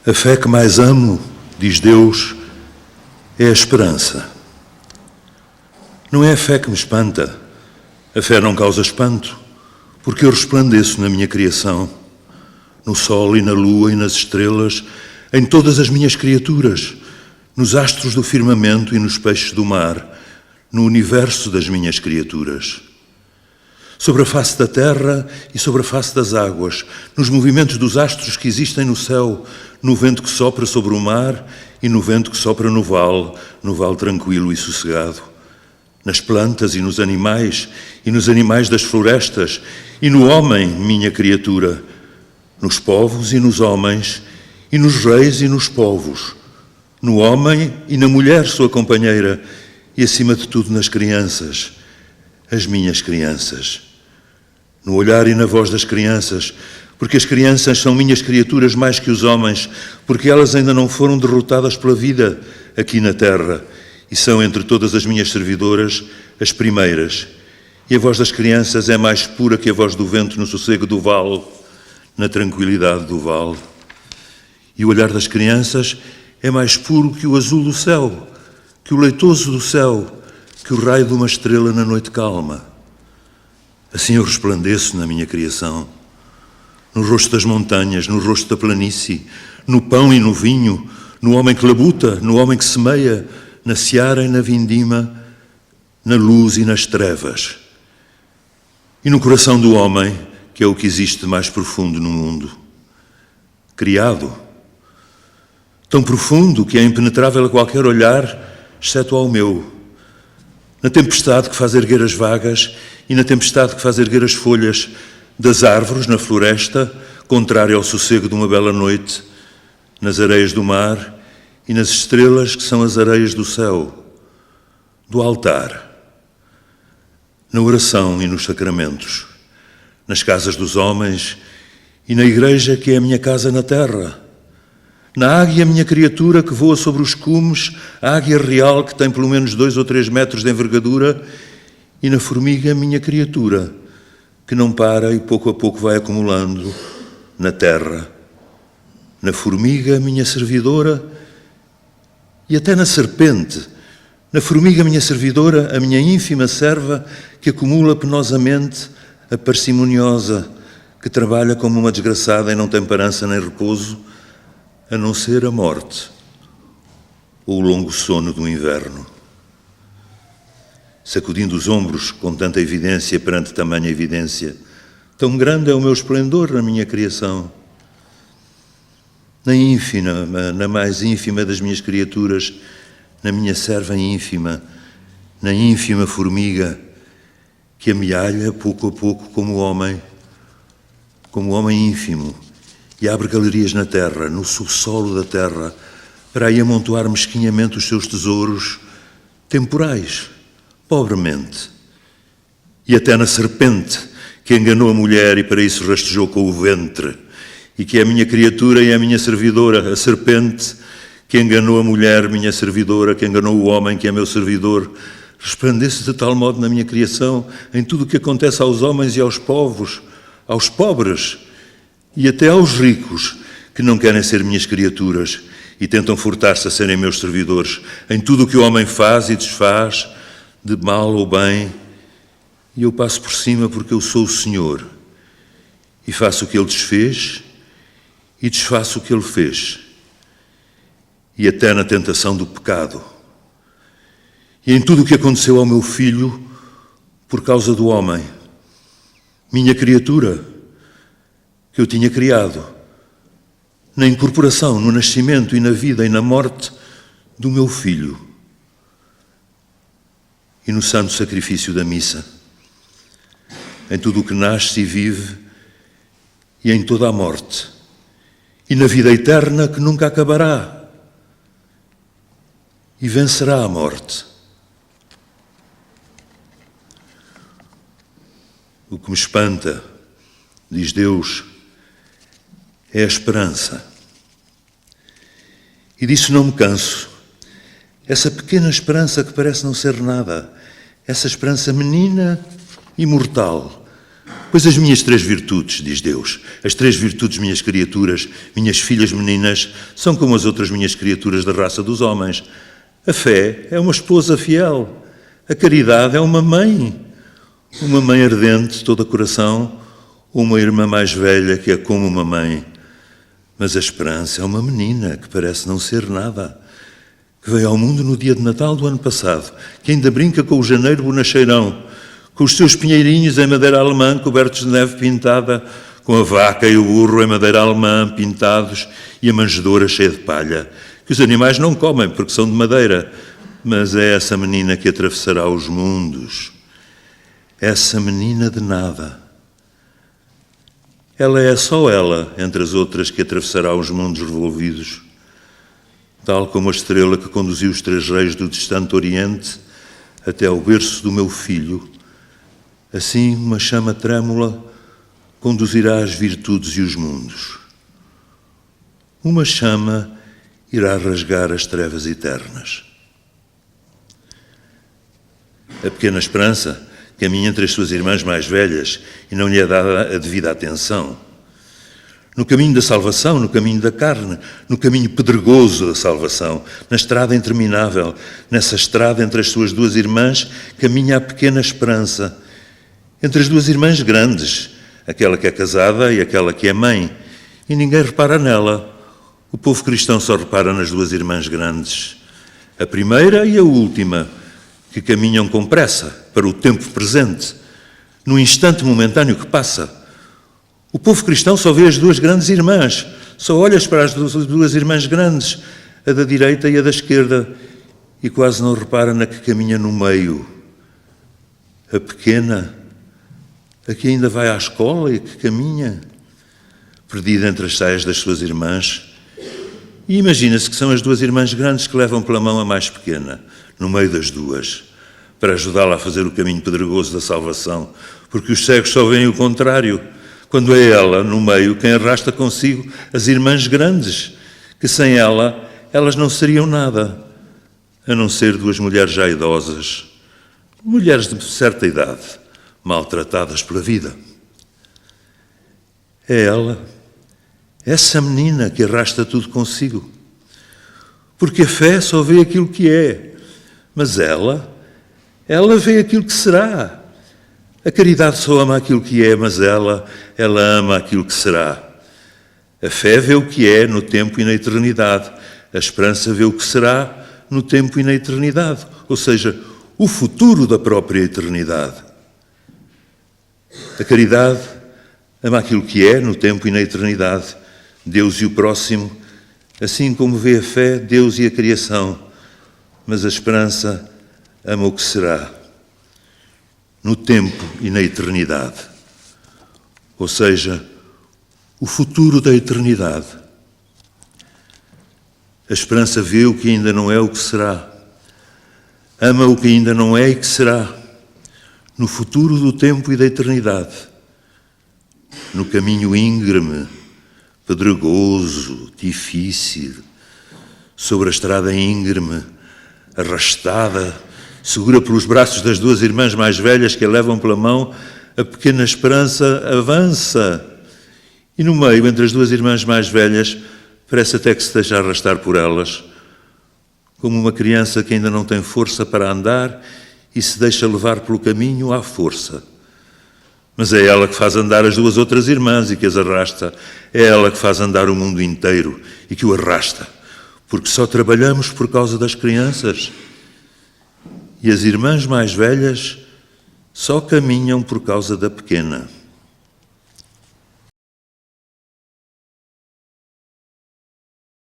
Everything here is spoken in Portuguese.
A fé que mais amo, diz Deus, é a esperança. Não é a fé que me espanta. A fé não causa espanto, porque eu resplandeço na minha criação, no sol e na lua e nas estrelas, em todas as minhas criaturas, nos astros do firmamento e nos peixes do mar, no universo das minhas criaturas. Sobre a face da terra e sobre a face das águas, nos movimentos dos astros que existem no céu, no vento que sopra sobre o mar e no vento que sopra no vale tranquilo e sossegado, nas plantas e nos animais das florestas, e no homem, minha criatura, nos povos e nos homens, e nos reis e nos povos, no homem e na mulher, sua companheira, e acima de tudo nas crianças, as minhas crianças. No olhar e na voz das crianças, porque as crianças são minhas criaturas mais que os homens, porque elas ainda não foram derrotadas pela vida aqui na terra e são entre todas as minhas servidoras as primeiras. E a voz das crianças é mais pura que a voz do vento no sossego do vale, na tranquilidade do vale. E o olhar das crianças é mais puro que o azul do céu, que o leitoso do céu, que o raio de uma estrela na noite calma. Assim eu resplandeço na minha criação, no rosto das montanhas, no rosto da planície, no pão e no vinho, no homem que labuta, no homem que semeia, na seara e na vindima, na luz e nas trevas. E no coração do homem, que é o que existe de mais profundo no mundo, criado, tão profundo que é impenetrável a qualquer olhar, exceto ao meu, na tempestade que faz erguer as vagas e na tempestade que faz erguer as folhas das árvores na floresta, contrária ao sossego de uma bela noite, nas areias do mar e nas estrelas que são as areias do céu, do altar, na oração e nos sacramentos, nas casas dos homens e na igreja que é a minha casa na terra, na águia, minha criatura, que voa sobre os cumes, a águia real, que tem pelo menos 2 ou 3 metros de envergadura, e na formiga, minha criatura, que não para e pouco a pouco vai acumulando na terra. Na formiga, minha servidora, e até na serpente. Na formiga, minha servidora, a minha ínfima serva, que acumula penosamente a parcimoniosa, que trabalha como uma desgraçada e não tem parança nem repouso, a não ser a morte ou o longo sono do inverno. Sacudindo os ombros com tanta evidência perante tamanha evidência, tão grande é o meu esplendor na minha criação. Na mais ínfima das minhas criaturas, na minha serva ínfima, na ínfima formiga, que amealha pouco a pouco como homem ínfimo, e abre galerias na terra, no subsolo da terra, para aí amontoar mesquinhamente os seus tesouros temporais, pobremente. E até na serpente, que enganou a mulher e para isso rastejou com o ventre, e que é a minha criatura e a minha servidora, a serpente, que enganou a mulher, minha servidora, que enganou o homem, que é meu servidor, resplandece de tal modo na minha criação, em tudo o que acontece aos homens e aos povos, aos pobres, e até aos ricos, que não querem ser minhas criaturas e tentam furtar-se a serem meus servidores, em tudo o que o homem faz e desfaz, de mal ou bem, e eu passo por cima porque eu sou o Senhor, e faço o que Ele desfez, e desfaço o que Ele fez, e até na tentação do pecado, e em tudo o que aconteceu ao meu filho, por causa do homem, minha criatura, que eu tinha criado, na incorporação, no nascimento e na vida e na morte do meu filho, e no santo sacrifício da missa, em tudo o que nasce e vive, e em toda a morte, e na vida eterna que nunca acabará, e vencerá a morte. O que me espanta, diz Deus, é a esperança. E disso não me canso. Essa pequena esperança que parece não ser nada, essa esperança menina e mortal, Pois as minhas 3 virtudes, diz Deus, as 3 virtudes minhas criaturas, minhas filhas meninas, são como as outras minhas criaturas da raça dos homens. A fé é uma esposa fiel, a caridade é uma mãe ardente, toda coração, uma irmã mais velha que é como uma mãe. Mas a esperança é uma menina que parece não ser nada, que veio ao mundo no dia de Natal do ano passado, que ainda brinca com o janeiro bonacheirão, com os seus pinheirinhos em madeira alemã cobertos de neve pintada, com a vaca e o burro em madeira alemã pintados e a manjedoura cheia de palha, que os animais não comem porque são de madeira, mas é essa menina que atravessará os mundos, essa menina de nada. Ela é só ela, entre as outras, que atravessará os mundos revolvidos, tal como a estrela que conduziu os 3 reis do distante Oriente até ao berço do meu filho. Assim, uma chama trêmula conduzirá as virtudes e os mundos. Uma chama irá rasgar as trevas eternas. A pequena Esperança caminha entre as suas irmãs mais velhas e não lhe é dada a devida atenção. No caminho da salvação, no caminho da carne, no caminho pedregoso da salvação, na estrada interminável, nessa estrada entre as suas 2 irmãs, caminha a pequena Esperança. Entre as 2 irmãs grandes, aquela que é casada e aquela que é mãe, e ninguém repara nela. O povo cristão só repara nas 2 irmãs grandes, a primeira e a última, que caminham com pressa para o tempo presente, no instante momentâneo que passa. O povo cristão só vê as 2 grandes irmãs, só olha para as 2 irmãs grandes, a da direita e a da esquerda, e quase não repara na que caminha no meio. A pequena, a que ainda vai à escola e que caminha, perdida entre as saias das suas irmãs. E imagina-se que são as 2 irmãs grandes que levam pela mão a mais pequena, no meio das 2, para ajudá-la a fazer o caminho pedregoso da salvação, porque os cegos só veem o contrário, quando é ela, no meio, quem arrasta consigo as irmãs grandes, que sem ela, elas não seriam nada, a não ser 2 mulheres já idosas, mulheres de certa idade, maltratadas pela vida. É ela, essa menina que arrasta tudo consigo, porque a fé só vê aquilo que é, mas ela vê aquilo que será. A caridade só ama aquilo que é, mas ela ama aquilo que será. A fé vê o que é no tempo e na eternidade. A esperança vê o que será no tempo e na eternidade, ou seja, o futuro da própria eternidade. A caridade ama aquilo que é no tempo e na eternidade, Deus e o próximo, assim como vê a fé, Deus e a criação, mas a esperança ama o que será, no tempo e na eternidade, ou seja, o futuro da eternidade. A esperança vê o que ainda não é o que será, ama o que ainda não é e que será, no futuro do tempo e da eternidade, no caminho íngreme, pedregoso, difícil, sobre a estrada íngreme, arrastada, segura pelos braços das 2 irmãs mais velhas que a levam pela mão, a pequena Esperança avança. E no meio, entre as 2 irmãs mais velhas, parece até que se deixa arrastar por elas, como uma criança que ainda não tem força para andar e se deixa levar pelo caminho à força. Mas é ela que faz andar as 2 outras irmãs e que as arrasta. É ela que faz andar o mundo inteiro e que o arrasta, porque só trabalhamos por causa das crianças. E as irmãs mais velhas só caminham por causa da pequena.